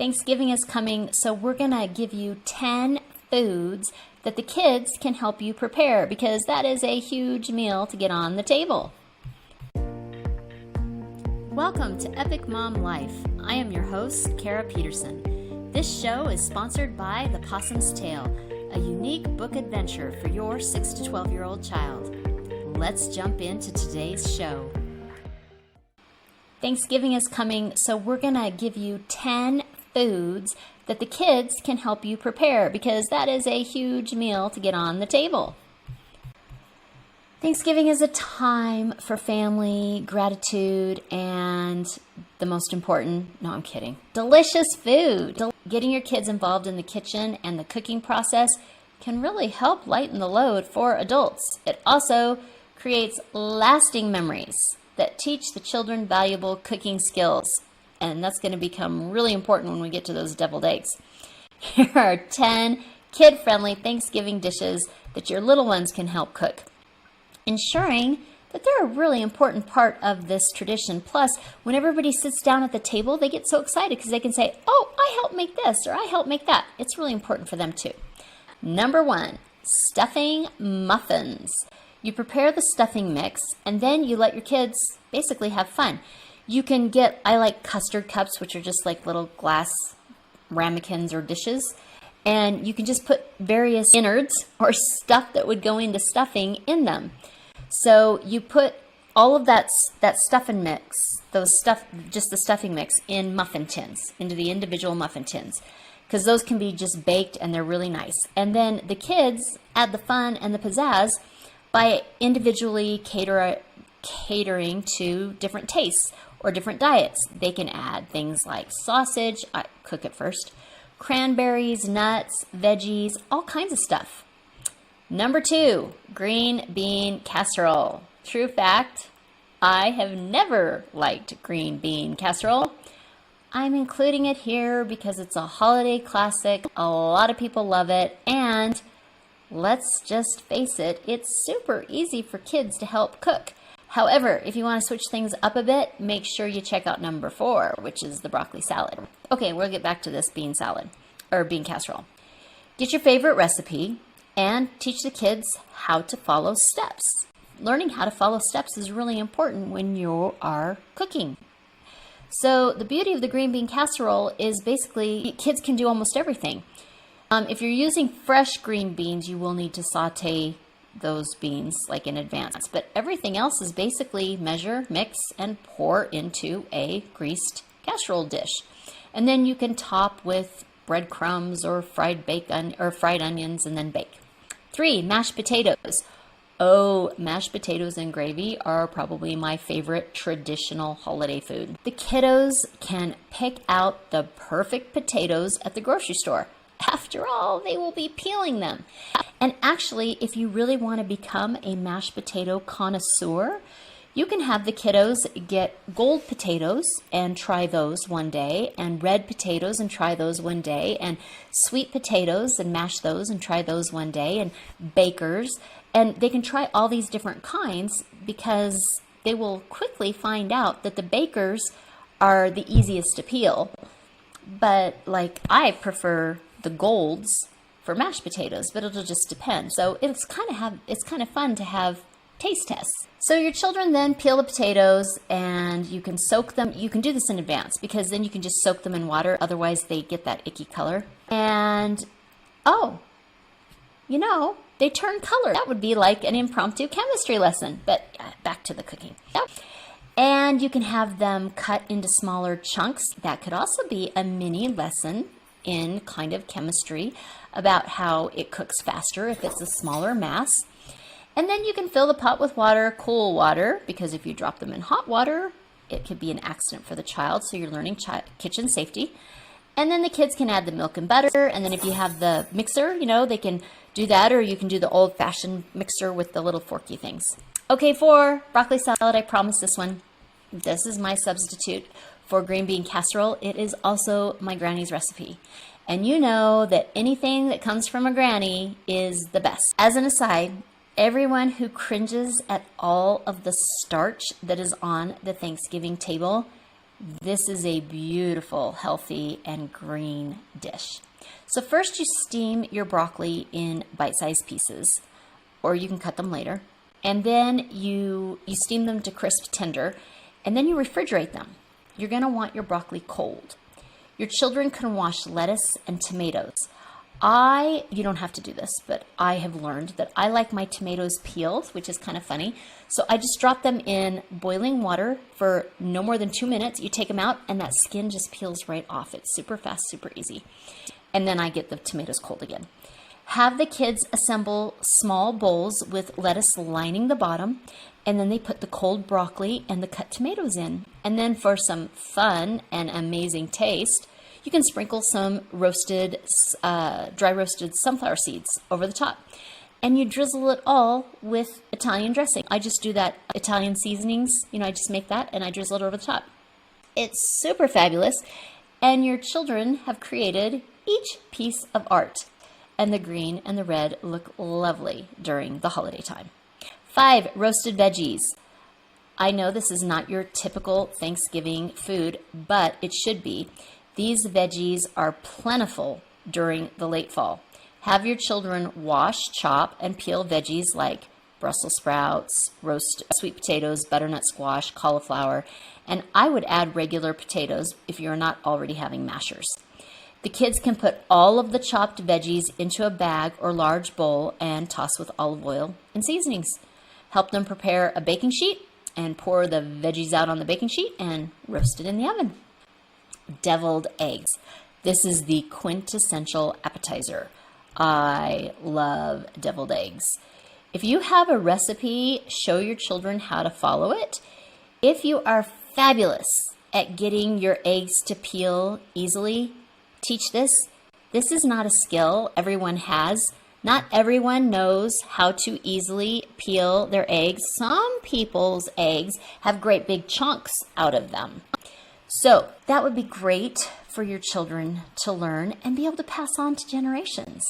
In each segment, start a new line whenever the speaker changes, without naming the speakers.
Thanksgiving is coming, so we're going to give you 10 foods that the kids can help you prepare because that is a huge meal to get on the table. Welcome to Epic Mom Life. I am your host, Kara Peterson. This show is sponsored by The Possum's Tale, a unique book adventure for your 6 to 12-year-old child. Let's jump into today's show. Thanksgiving is coming, so we're going to give you 10 foods that the kids can help you prepare because that is a huge meal to get on the table. Thanksgiving is a time for family, gratitude, and the most important, no, I'm kidding, delicious food. Getting your kids involved in the kitchen and the cooking process can really help lighten the load for adults. It also creates lasting memories that teach the children valuable cooking skills. And that's going to become really important when we get to those deviled eggs. Here are 10 kid-friendly Thanksgiving dishes that your little ones can help cook, ensuring that they're a really important part of this tradition. Plus, when everybody sits down at the table, they get so excited because they can say, oh, I helped make this, or I helped make that. It's really important for them too. Number 1, stuffing muffins. You prepare the stuffing mix, and then you let your kids basically have fun. You can get, I like custard cups, which are just like little glass ramekins or dishes. And you can just put various innards or stuff that would go into stuffing in them. So you put all of that stuffing mix, just the stuffing mix in muffin tins, into the individual muffin tins. Because those can be just baked and they're really nice. And then the kids add the fun and the pizzazz by individually catering to different tastes or different diets. They can add things like sausage, I cook it first, cranberries, nuts, veggies, all kinds of stuff. Number 2, green bean casserole. True fact, I have never liked green bean casserole. I'm including it here because it's a holiday classic. A lot of people love it, and let's just face it, it's super easy for kids to help cook. However, if you want to switch things up a bit, make sure you check out number 4, which is the broccoli salad. Okay, we'll get back to this bean salad, or bean casserole. Get your favorite recipe and teach the kids how to follow steps. Learning how to follow steps is really important when you are cooking. So the beauty of the green bean casserole is basically kids can do almost everything. If you're using fresh green beans, you will need to saute those beans like in advance, but everything else is basically measure, mix, and pour into a greased casserole dish. And then you can top with breadcrumbs or fried onions and then bake. 3, mashed potatoes. Oh, mashed potatoes and gravy are probably my favorite traditional holiday food. The kiddos can pick out the perfect potatoes at the grocery store. After all, they will be peeling them. And actually, if you really want to become a mashed potato connoisseur, you can have the kiddos get gold potatoes and try those one day, and red potatoes and try those one day, and sweet potatoes and mash those and try those one day, and bakers. And they can try all these different kinds because they will quickly find out that the bakers are the easiest to peel. But like I prefer the golds for mashed potatoes, but it'll just depend. So it's kind of fun to have taste tests. So your children then peel the potatoes and you can soak them. You can do this in advance because then you can just soak them in water. Otherwise they get that icky color. And they turn color. That would be like an impromptu chemistry lesson, but back to the cooking. And you can have them cut into smaller chunks. That could also be a mini lesson in kind of chemistry about how it cooks faster if it's a smaller mass. And then you can fill the pot with water, cool water, because if you drop them in hot water, it could be an accident for the child, so you're learning kitchen safety. And then the kids can add the milk and butter, and then if you have the mixer, they can do that, or you can do the old-fashioned mixer with the little forky things. Okay, for broccoli salad, I promise this one. This is my substitute for green bean casserole. It is also my granny's recipe. And you know that anything that comes from a granny is the best. As an aside, everyone who cringes at all of the starch that is on the Thanksgiving table This is a beautiful, healthy, and green dish. So first you steam your broccoli in bite-sized pieces, or you can cut them later. And then you steam them to crisp tender, and then you refrigerate them. You're gonna want your broccoli cold. Your children can wash lettuce and tomatoes. You don't have to do this, but I have learned that I like my tomatoes peeled, which is kind of funny. So I just drop them in boiling water for no more than 2 minutes. You take them out and that skin just peels right off. It's super fast, super easy. And then I get the tomatoes cold again. Have the kids assemble small bowls with lettuce lining the bottom, and then they put the cold broccoli and the cut tomatoes in. And then for some fun and amazing taste, you can sprinkle some dry roasted sunflower seeds over the top. And you drizzle it all with Italian dressing. I just do that Italian seasonings. I just make that and I drizzle it over the top. It's super fabulous. And your children have created each piece of art. And the green and the red look lovely during the holiday time. 5, roasted veggies. I know this is not your typical Thanksgiving food, but it should be. These veggies are plentiful during the late fall. Have your children wash, chop, and peel veggies like Brussels sprouts, roast sweet potatoes, butternut squash, cauliflower, and I would add regular potatoes if you're not already having mashers. The kids can put all of the chopped veggies into a bag or large bowl and toss with olive oil and seasonings. Help them prepare a baking sheet and pour the veggies out on the baking sheet and roast it in the oven. Deviled eggs. This is the quintessential appetizer. I love deviled eggs. If you have a recipe, show your children how to follow it. If you are fabulous at getting your eggs to peel easily, teach this. This is not a skill everyone has. Not everyone knows how to easily peel their eggs. Some people's eggs have great big chunks out of them. So that would be great for your children to learn and be able to pass on to generations.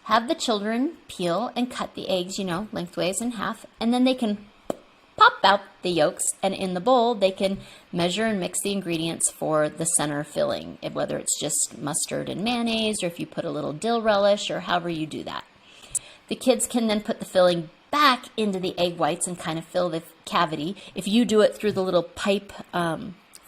Have the children peel and cut the eggs, lengthways in half, and then they can pop out the yolks, and in the bowl they can measure and mix the ingredients for the center filling, whether it's just mustard and mayonnaise or if you put a little dill relish or however you do that. The kids can then put the filling back into the egg whites and kind of fill the cavity. If you do it through the little pipe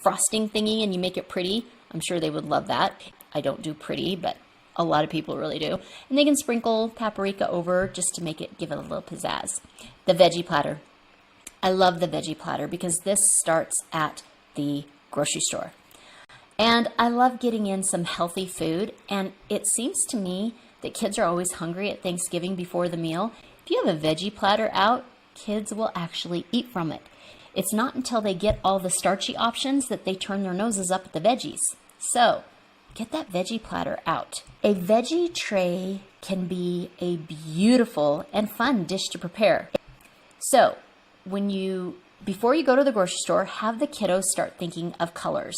frosting thingy and you make it pretty, I'm sure they would love that. I don't do pretty, but a lot of people really do. And they can sprinkle paprika over just to give it a little pizzazz. The veggie platter. I love the veggie platter because this starts at the grocery store. And I love getting in some healthy food. And it seems to me that kids are always hungry at Thanksgiving before the meal. If you have a veggie platter out, kids will actually eat from it. It's not until they get all the starchy options that they turn their noses up at the veggies. So get that veggie platter out. A veggie tray can be a beautiful and fun dish to prepare. So before you go to the grocery store, have the kiddos start thinking of colors.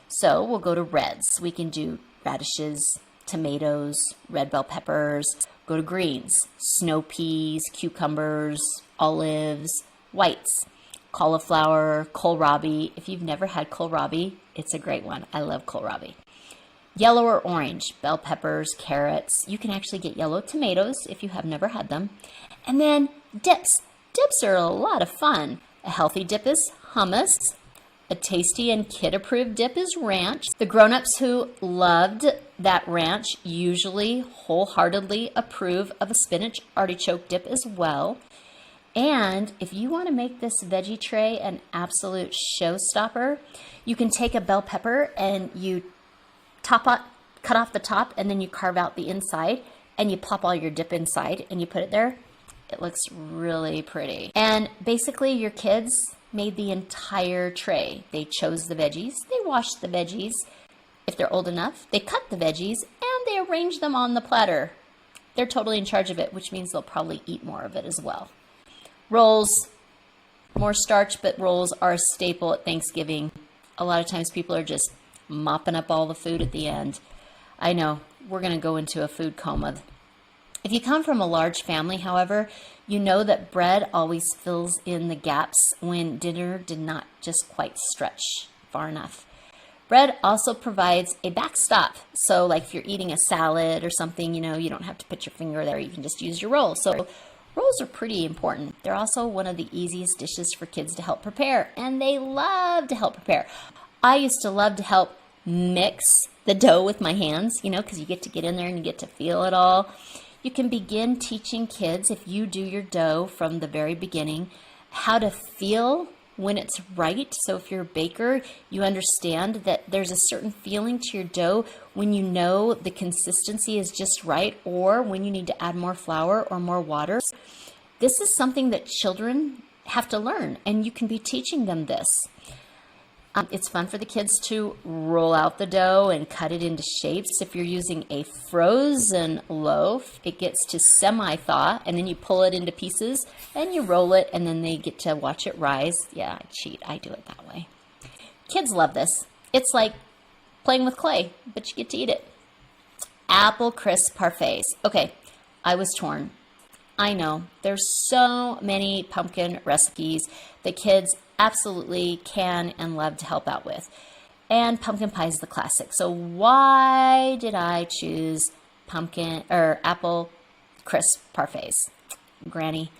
So we'll go to reds. We can do radishes, tomatoes, red bell peppers. Go to greens, snow peas, cucumbers, olives, whites, cauliflower, kohlrabi. If you've never had kohlrabi, it's a great one. I love kohlrabi. Yellow or orange, bell peppers, carrots. You can actually get yellow tomatoes if you have never had them. And then dips. Dips are a lot of fun. A healthy dip is hummus. A tasty and kid-approved dip is ranch. The grown-ups who loved that ranch usually wholeheartedly approve of a spinach artichoke dip as well. And if you want to make this veggie tray an absolute showstopper, you can take a bell pepper and you cut off the top, and then you carve out the inside, and you plop all your dip inside, and you put it there. It looks really pretty. And basically, your kids made the entire tray. They chose the veggies, they washed the veggies. If they're old enough, they cut the veggies, and they arranged them on the platter. They're totally in charge of it, which means they'll probably eat more of it as well. Rolls, more starch, but rolls are a staple at Thanksgiving. A lot of times people are just mopping up all the food at the end. I know, we're going to go into a food coma. If you come from a large family, however, you know that bread always fills in the gaps when dinner did not just quite stretch far enough. Bread also provides a backstop. So like if you're eating a salad or something, you don't have to put your finger there. You can just use your roll. So rolls are pretty important. They're also one of the easiest dishes for kids to help prepare, and they love to help prepare. I used to love to help mix the dough with my hands, because you get to get in there and you get to feel it all. You can begin teaching kids, if you do your dough from the very beginning, how to feel when it's right. So if you're a baker, you understand that there's a certain feeling to your dough when you know the consistency is just right, or when you need to add more flour or more water. This is something that children have to learn, and you can be teaching them this. It's fun for the kids to roll out the dough and cut it into shapes. If you're using a frozen loaf, it gets to semi-thaw, and then you pull it into pieces and you roll it, and then they get to watch it rise. Yeah, I cheat. I do it that way. Kids love this. It's like playing with clay, but you get to eat it. Apple crisp parfaits. Okay, I was torn. I know there's so many pumpkin recipes that kids absolutely can and love to help out with. And pumpkin pie is the classic. So why did I choose apple crisp parfaits? Granny.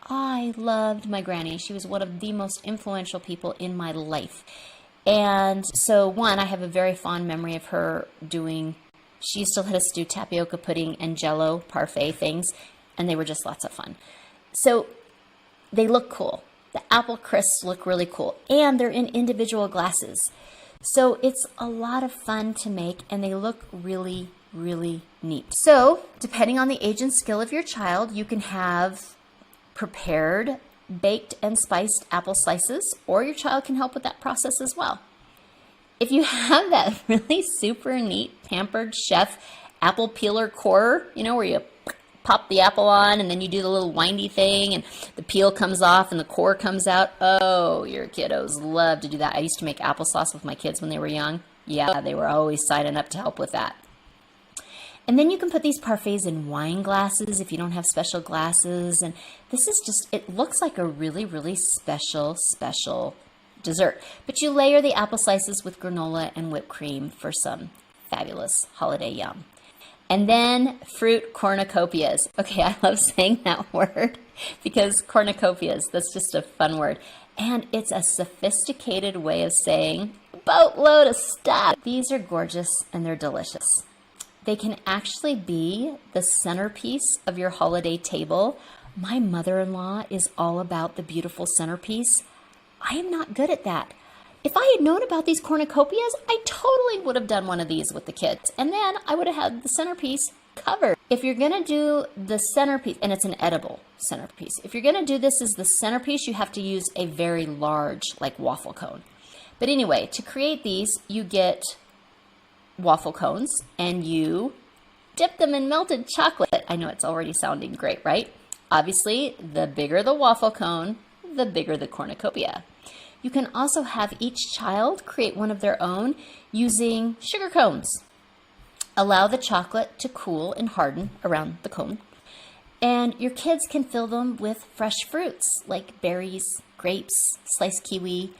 I loved my granny. She was one of the most influential people in my life. And so I have a very fond memory of her she used to let us do tapioca pudding and jello parfait things, and they were just lots of fun. So they look cool. The apple crisps look really cool, and they're in individual glasses. So it's a lot of fun to make, and they look really, really neat. So depending on the age and skill of your child, you can have prepared, baked, and spiced apple slices, or your child can help with that process as well. If you have that really super neat pampered chef apple peeler core, where you pop the apple on and then you do the little windy thing and the peel comes off and the core comes out. Oh, your kiddos love to do that. I used to make applesauce with my kids when they were young. Yeah, they were always signing up to help with that. And then you can put these parfaits in wine glasses if you don't have special glasses. And this is it looks like a really, really special dessert. But you layer the apple slices with granola and whipped cream for some fabulous holiday yum. And then fruit cornucopias. Okay, I love saying that word because cornucopias, that's just a fun word. And it's a sophisticated way of saying boatload of stuff. These are gorgeous and they're delicious. They can actually be the centerpiece of your holiday table. My mother-in-law is all about the beautiful centerpiece. I am not good at that. If I had known about these cornucopias, I totally would have done one of these with the kids. And then I would have had the centerpiece covered. If you're going to do the centerpiece, and it's an edible centerpiece, if you're going to do this as the centerpiece, you have to use a very large, like waffle cone. But anyway, to create these, you get waffle cones and you dip them in melted chocolate. I know it's already sounding great, right? Obviously, the bigger the waffle cone, the bigger the cornucopia. You can also have each child create one of their own using sugar cones. Allow the chocolate to cool and harden around the cone. And your kids can fill them with fresh fruits like berries, grapes, sliced kiwi.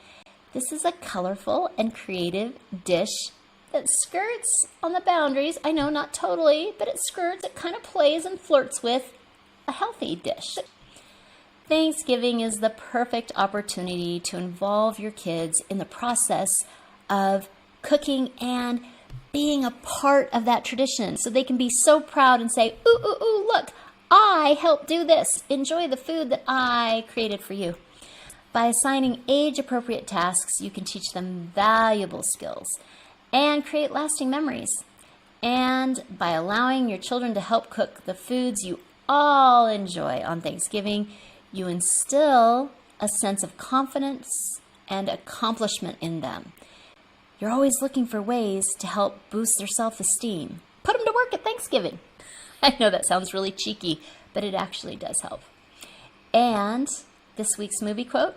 This is a colorful and creative dish that skirts on the boundaries. I know, not totally, but it skirts, it kind of plays and flirts with a healthy dish. Thanksgiving is the perfect opportunity to involve your kids in the process of cooking and being a part of that tradition so they can be so proud and say, ooh, ooh, ooh, look, I helped do this. Enjoy the food that I created for you. By assigning age-appropriate tasks, you can teach them valuable skills and create lasting memories. And by allowing your children to help cook the foods you all enjoy on Thanksgiving, you instill a sense of confidence and accomplishment in them. You're always looking for ways to help boost their self-esteem. Put them to work at Thanksgiving. I know that sounds really cheeky, but it actually does help. And this week's movie quote,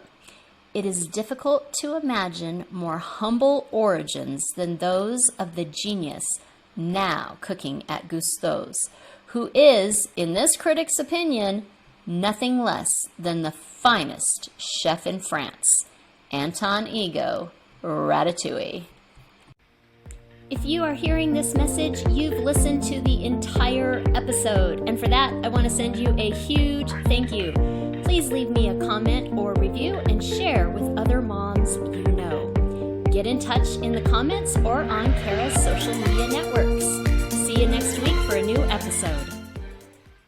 "It is difficult to imagine more humble origins than those of the genius now cooking at Gusteau's, who is, in this critic's opinion, nothing less than the finest chef in France, Anton Ego, ratatouille. If you are hearing this message, you've listened to the entire episode, and for that, I want to send you a huge thank you. Please leave me a comment or review and share with other moms you know. Get in touch in the comments or on Kara's social media network.